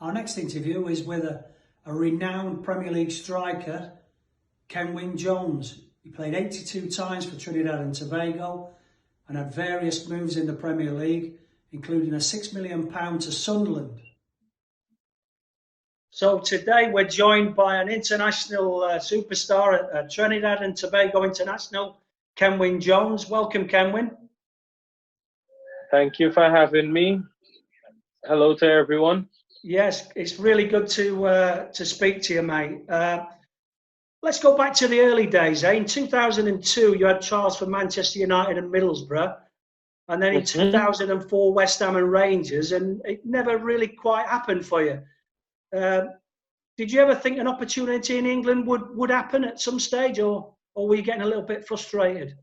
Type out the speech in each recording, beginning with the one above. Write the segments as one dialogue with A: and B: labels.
A: Our next interview is with a renowned Premier League striker, Kenwyne Jones. He played 82 times for Trinidad and Tobago and had various moves in the Premier League, including a £6 million to Sunderland. So today we're joined by an international superstar at Trinidad and Tobago International, Kenwyne Jones. Welcome, Kenwyne.
B: Thank you for having me. Hello to everyone.
A: Yes, it's really good to speak to you, mate. Let's go back to the early days. In 2002, you had trials for Manchester United and Middlesbrough, and then in 2004, West Ham and Rangers, and it never really quite happened for you. Did you ever think an opportunity in England would happen at some stage, or were you getting a little bit frustrated?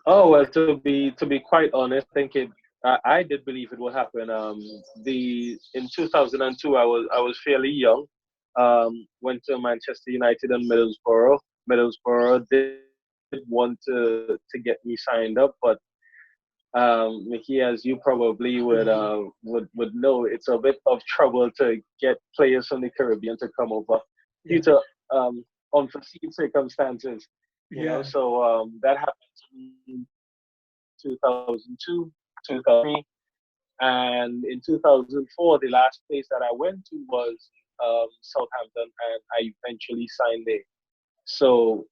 B: Oh well, to be quite honest, I did believe it would happen. In 2002, I was fairly young. Went to Manchester United and Middlesbrough. Middlesbrough did want to get me signed up, but Micky, as you probably would know, it's a bit of trouble to get players from the Caribbean to come over due to unforeseen circumstances. You know, so that happened in 2002, 2003, and in 2004, the last place that I went to was Southampton, and I eventually signed there. So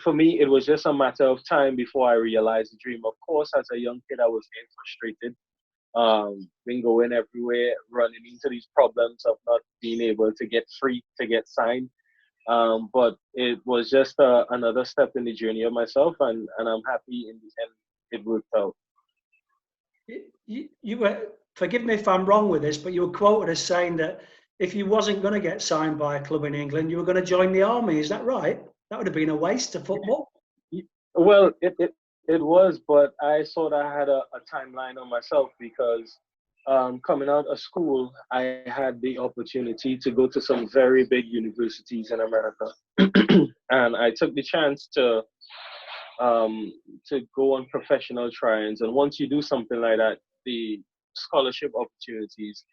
B: for me, it was just a matter of time before I realized the dream. Of course, as a young kid, I was getting frustrated, been going everywhere, running into these problems of not being able to get free, to get signed. But it was just another step in the journey of myself, and I'm happy in the end it worked out.
A: You were, forgive me if I'm wrong with this, but you were quoted as saying that if you wasn't going to get signed by a club in England, you were going to join the army. Is that right? That would have been a waste of football.
B: Well, it was, but I thought I had a timeline on myself because coming out of school, I had the opportunity to go to some very big universities in America, and I took the chance to go on professional try-ins. And once you do something like that, the scholarship opportunities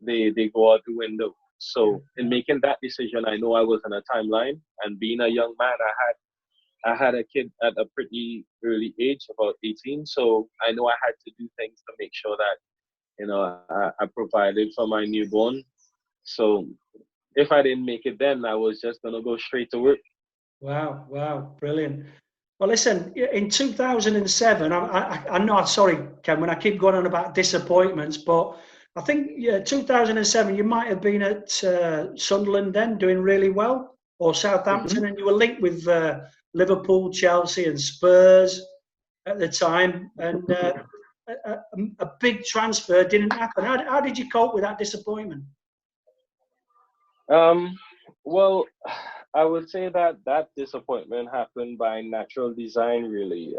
B: they go out the window. So in making that decision, I know I was on a timeline, and being a young man, I had a kid at a pretty early age, about 18. So I know I had to do things to make sure that I provided for my newborn. So if I didn't make it then, I was just gonna go straight to work.
A: Wow, brilliant. Well, listen, in 2007, I know, sorry, Ken, when I keep going on about disappointments, but I think 2007, you might have been at Sunderland then, doing really well, or Southampton, and you were linked with Liverpool, Chelsea, and Spurs at the time, and a big transfer didn't happen. How did you cope with that disappointment?
B: Well, I would say that disappointment happened by natural design, really.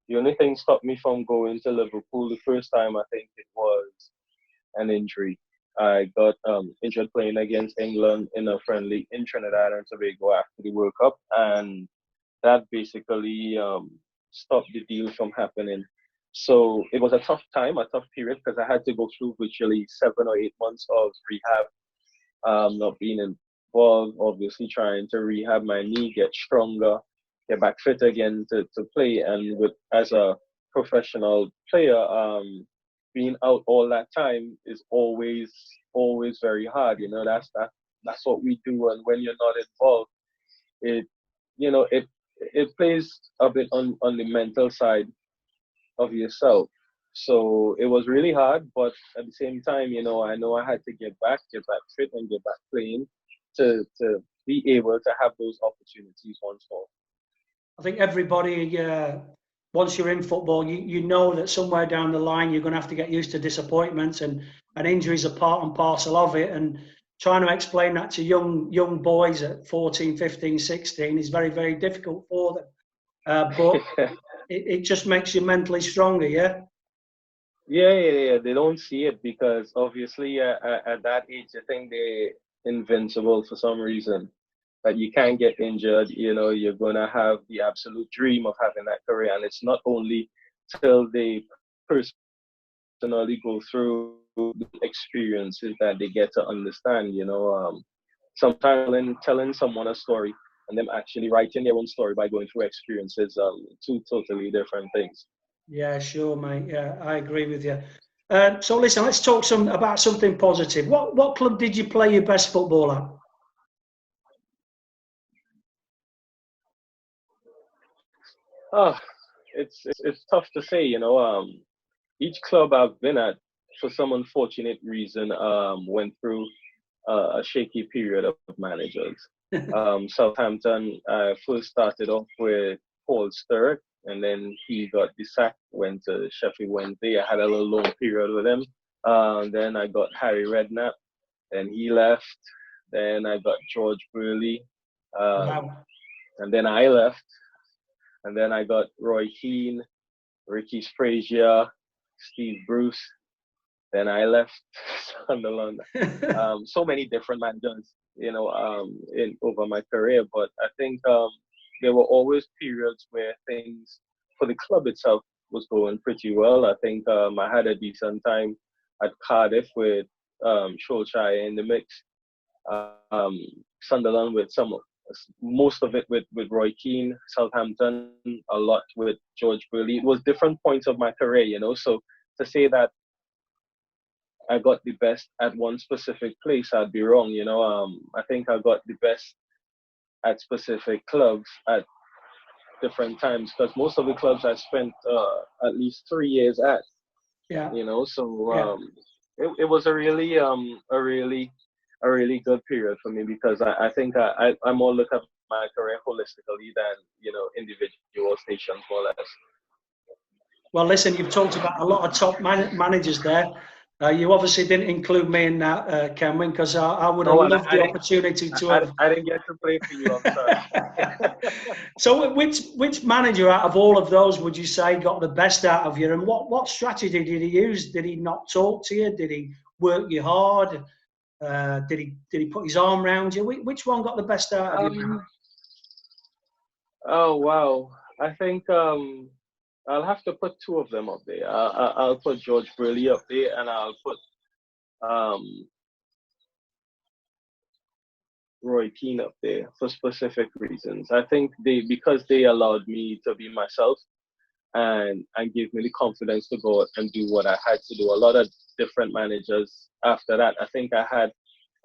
B: The only thing stopped me from going to Liverpool the first time, I think it was an injury. I got injured playing against England in a friendly in Trinidad and Tobago after the World Cup, and that basically stopped the deal from happening. So it was a tough time, a tough period, because I had to go through virtually 7 or 8 months of rehab, not being involved, obviously trying to rehab my knee, get stronger, get back fit again to play. And as a professional player, being out all that time is always very hard. You know, that's what we do. And when you're not involved, it plays a bit on the mental side of yourself. So it was really hard, but at the same time, I know I had to get back fit and get back playing to be able to have those opportunities once more.
A: I think everybody, once you're in football, you know that somewhere down the line you're going to have to get used to disappointments, and injuries are part and parcel of it. And trying to explain that to young boys at 14, 15, 16 is very, very difficult for them. But it just makes you mentally stronger, yeah?
B: Yeah. They don't see it because obviously at that age, I think they're invincible for some reason. That you can't get injured, you're going to have the absolute dream of having that career. And it's not only till they personally go through experiences that they get to understand. Sometimes telling someone a story and them actually writing their own story by going through experiences, two totally different things.
A: Yeah, sure, mate. Yeah, I agree with you. So listen, let's talk about something positive. What club did you play your best football at?
B: Oh, it's tough to say. Each club I've been at, for some unfortunate reason, went through a shaky period of managers. Southampton, I first started off with Paul Sturrock, and then he got sacked, went to Sheffield Wednesday. I had a little long period with him. Then I got Harry Redknapp, and he left. Then I got George Burley,
A: Wow.
B: and then I left. And then I got Roy Keane, Ricky Frazier, Steve Bruce. Then I left Sunderland. So many different managers, in over my career. But I think there were always periods where things for the club itself was going pretty well. I think I had a decent time at Cardiff with Solskjaer in the mix. Sunderland with most of it with Roy Keane, Southampton a lot with George Burley. It was different points of my career, So to say that I got the best at one specific place, I'd be wrong. I think I got the best at specific clubs at different times because most of the clubs I spent at least 3 years at.
A: Yeah.
B: So it was a really good period for me because I think I more look at my career holistically than individual stations more or less.
A: Well, listen, you've talked about a lot of top managers there. You obviously didn't include me in that, Kenwyne, because I would have loved the opportunity to have.
B: I didn't get to play for you, I'm sorry.
A: So, which manager out of all of those would you say got the best out of you? And what strategy did he use? Did he not talk to you? Did he work you hard? Did he put his arm around you? Which one got the best out of you?
B: Oh wow! I think I'll have to put two of them up there. I'll put George Burley up there, and I'll put Roy Keane up there for specific reasons. I think because they allowed me to be myself and gave me the confidence to go and do what I had to do. A lot of different managers after that, I think I had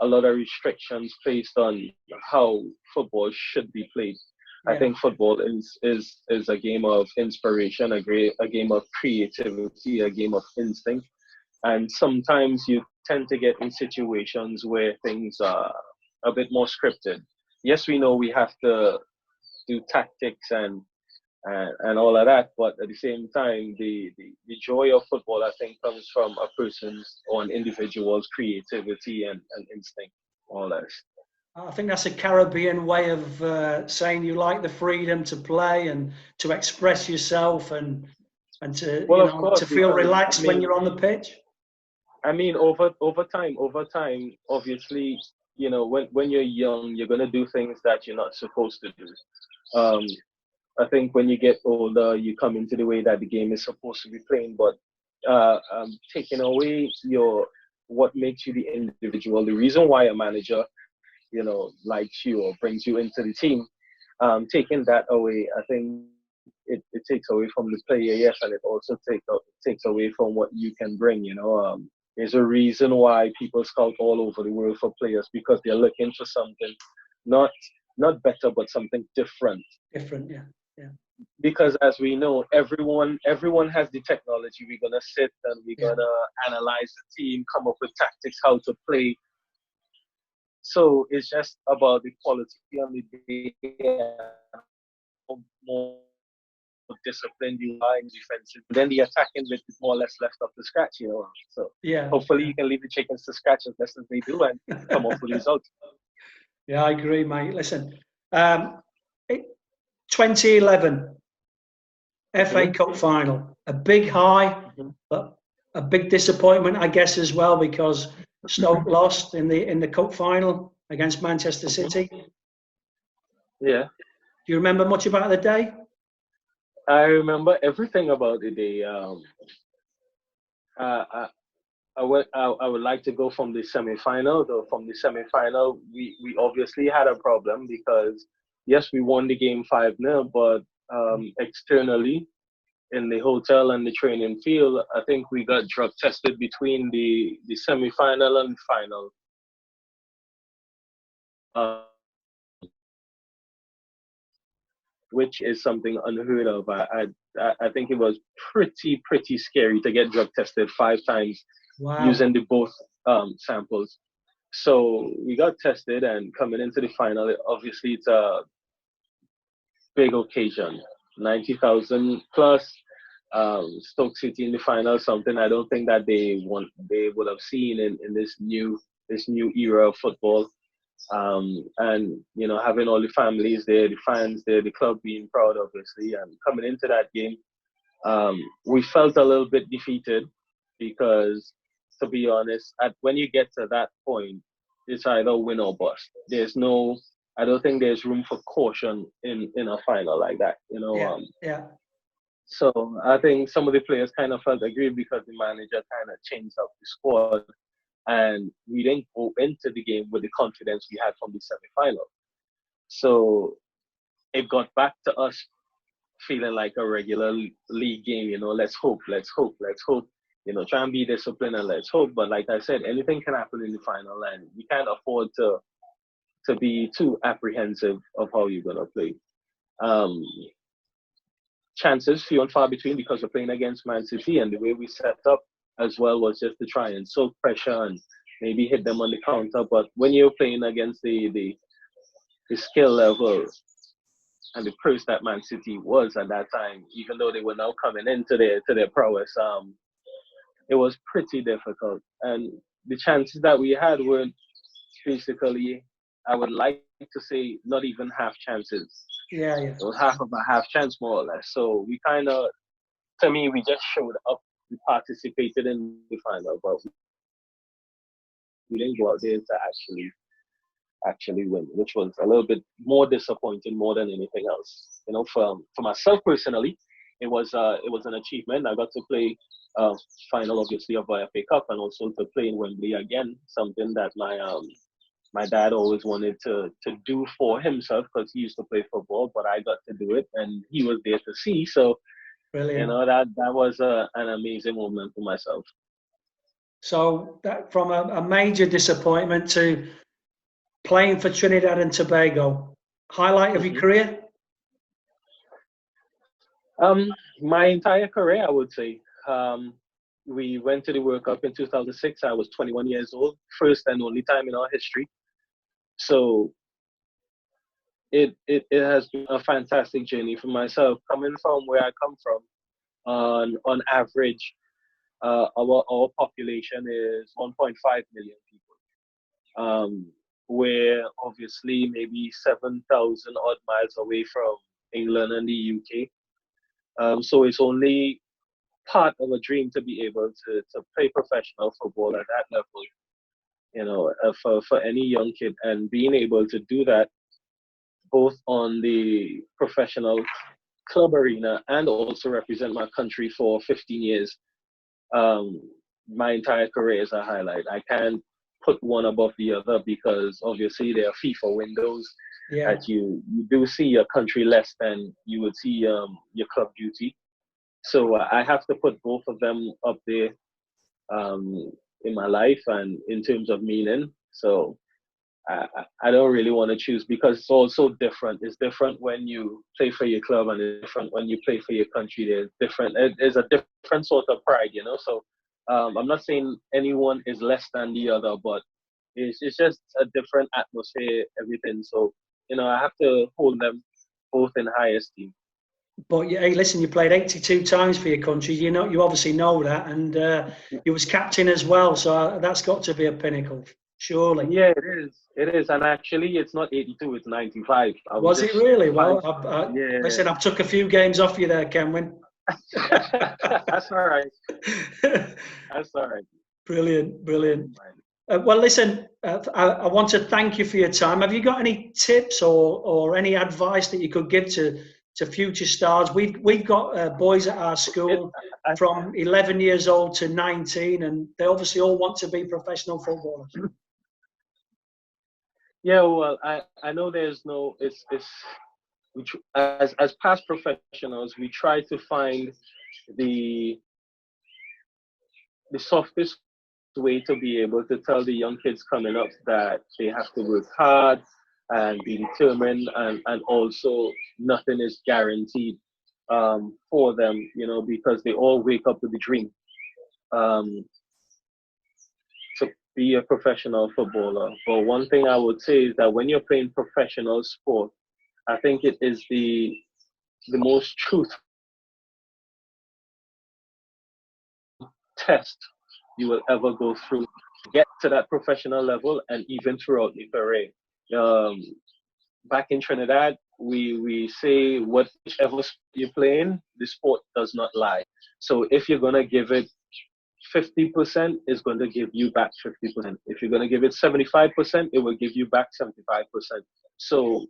B: a lot of restrictions placed on how football should be played. Yeah. I think football is a game of inspiration, a game of creativity, a game of instinct. And sometimes you tend to get in situations where things are a bit more scripted. Yes, we know we have to do tactics and all of that, but at the same time, the joy of football, I think, comes from a person's or an individual's creativity and instinct, more or less.
A: I think that's a Caribbean way of saying you like the freedom to play and to express yourself and to to feel relaxed when you're on the pitch.
B: I mean, over time, obviously, when you're young, you're gonna do things that you're not supposed to do. I think when you get older, you come into the way that the game is supposed to be playing, but taking away what makes you the individual, the reason why a manager, likes you or brings you into the team, taking that away, I think it takes away from the player, yes, and it also takes away from what you can bring. There's a reason why people scout all over the world for players because they're looking for something not better, but something different.
A: Different, yeah.
B: Because as we know, everyone has the technology. We're gonna sit and we're gonna analyze the team, come up with tactics, how to play. So it's just about the quality on the day, more disciplined you are in defensive. Then the attacking bit is more or less left up to scratch, So hopefully you can leave the chickens to scratch as best as they do and come up with results.
A: Yeah, I agree, mate. Listen, 2011 FA Cup final, a big high, but a big disappointment, I guess, as well, because Stoke lost in the cup final against Manchester City.
B: Yeah.
A: Do you remember much about the day?
B: I remember everything about the day. I would like to go from the semi-final. Though from the semi-final, we obviously had a problem because yes, we won the game 5-0, but externally in the hotel and the training field, I think we got drug tested between the semi-final and final. Which is something unheard of. I think it was pretty scary to get drug tested 5 times using the both samples. So we got tested, and coming into the final, obviously it's a big occasion, 90,000 plus. Stoke City in the final, something I don't think that they would have seen in this new era of football. And having all the families there, the fans there, the club being proud, obviously, and coming into that game, we felt a little bit defeated because, to be honest, when you get to that point, it's either win or bust. I don't think there's room for caution in a final like that. So I think some of the players kind of felt aggrieved because the manager kind of changed up the squad. And we didn't go into the game with the confidence we had from the semi-final. So it got back to us feeling like a regular league game, let's hope. Try and be disciplined and let's hope. But like I said, anything can happen in the final, and you can't afford to be too apprehensive of how you're going to play. Chances few and far between because we're playing against Man City, and the way we set up as well was just to try and soak pressure and maybe hit them on the counter. But when you're playing against the skill level and the purse that Man City was at that time, even though they were now coming into their prowess, it was pretty difficult. And the chances that we had were basically, I would like to say, not even half chances.
A: Yeah.
B: It was half of a half chance, more or less. So we kind of, to me, we just showed up. We participated in the final, but we didn't go out there to actually win, which was a little bit more disappointing more than anything else. For myself personally, it was an achievement. I got to play final, obviously, of the FA Cup, and also to play in Wembley again, something that my dad always wanted to do for himself because he used to play football, but I got to do it, and he was there to see. So,
A: brilliant.
B: That was an amazing moment for myself.
A: So that from a major disappointment to playing for Trinidad and Tobago, highlight of your career?
B: My entire career, I would say. We went to the World Cup in 2006. I was 21 years old, first and only time in our history. So it has been a fantastic journey for myself. Coming from where I come from, on average, our population is 1.5 million people. We're obviously maybe 7,000 odd miles away from England and the UK. So it's only part of a dream to be able to play professional football at that level, for any young kid, and being able to do that both on the professional club arena and also represent my country for 15 years. My entire career is a highlight. I can't put one above the other because obviously there are FIFA windows that you do see your country less than you would see your club duty. So I have to put both of them up there in my life and in terms of meaning. So I don't really want to choose because it's all so different. It's different when you play for your club and it's different when you play for your country. There's a different sort of pride, So I'm not saying anyone is less than the other, but it's just a different atmosphere, everything. So, I have to hold them both in high esteem.
A: But hey, listen, you played 82 times for your country. You obviously know that, and you was captain as well. So that's got to be a pinnacle, surely.
B: Yeah, it is, and actually, it's not 82; it's 95.
A: Was it really? Well,
B: yeah.
A: Listen, I've took a few games off you there, Kenwyne.
B: That's all right. That's all right.
A: Brilliant. Well, listen, I want to thank you for your time. Have you got any tips or any advice that you could give to to future stars. We've got boys at our school from 11 years old to 19, and they obviously all want to be professional footballers.
B: Yeah, well, I know there's no, as past professionals, we try to find the softest way to be able to tell the young kids coming up that they have to work hard and be determined, and also nothing is guaranteed for them, you know, because they all wake up with a dream to be a professional footballer. But one thing I would say is that when you're playing professional sport, I think it is the most truth test you will ever go through to get to that professional level, and even throughout the career. Back in Trinidad, we say whichever sport you're playing, the sport does not lie. So if you're gonna give it 50%, it's going to give you back 50%. If you're going to give it 75%, it will give you back 75%. So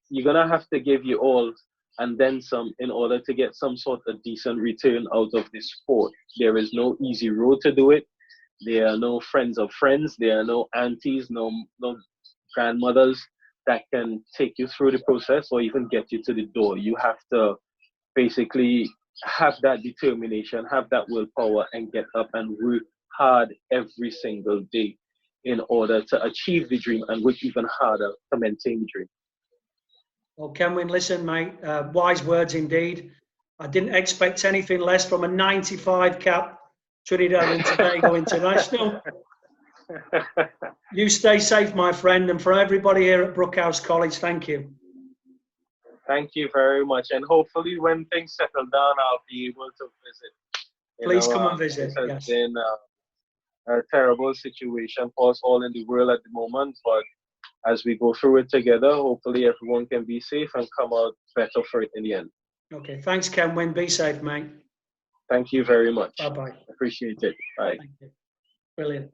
B: you're going to have to give you all and then some in order to get some sort of decent return out of this sport. There is no easy road to do it. There are no friends of friends. There are no aunties, no grandmothers that can take you through the process or even get you to the door. You have to basically have that determination, have that willpower, and get up and work hard every single day in order to achieve the dream, and work even harder to maintain the dream.
A: Well, Kenwyne, listen, mate, wise words indeed. I didn't expect anything less from a 95 cap Trinidad and Tobago international. You stay safe, my friend, and for everybody here at Brookhouse College, thank you.
B: Thank you very much, and hopefully when things settle down, I'll be able to visit.
A: Please come and visit.
B: This has
A: yes.
B: been a terrible situation for us all in the world at the moment, but as we go through it together, hopefully everyone can be safe and come out better for it in the end.
A: Okay, thanks, Kenwyne. Be safe, mate.
B: Thank you very much.
A: Bye-bye.
B: Appreciate it. Bye.
A: Thank you. Brilliant.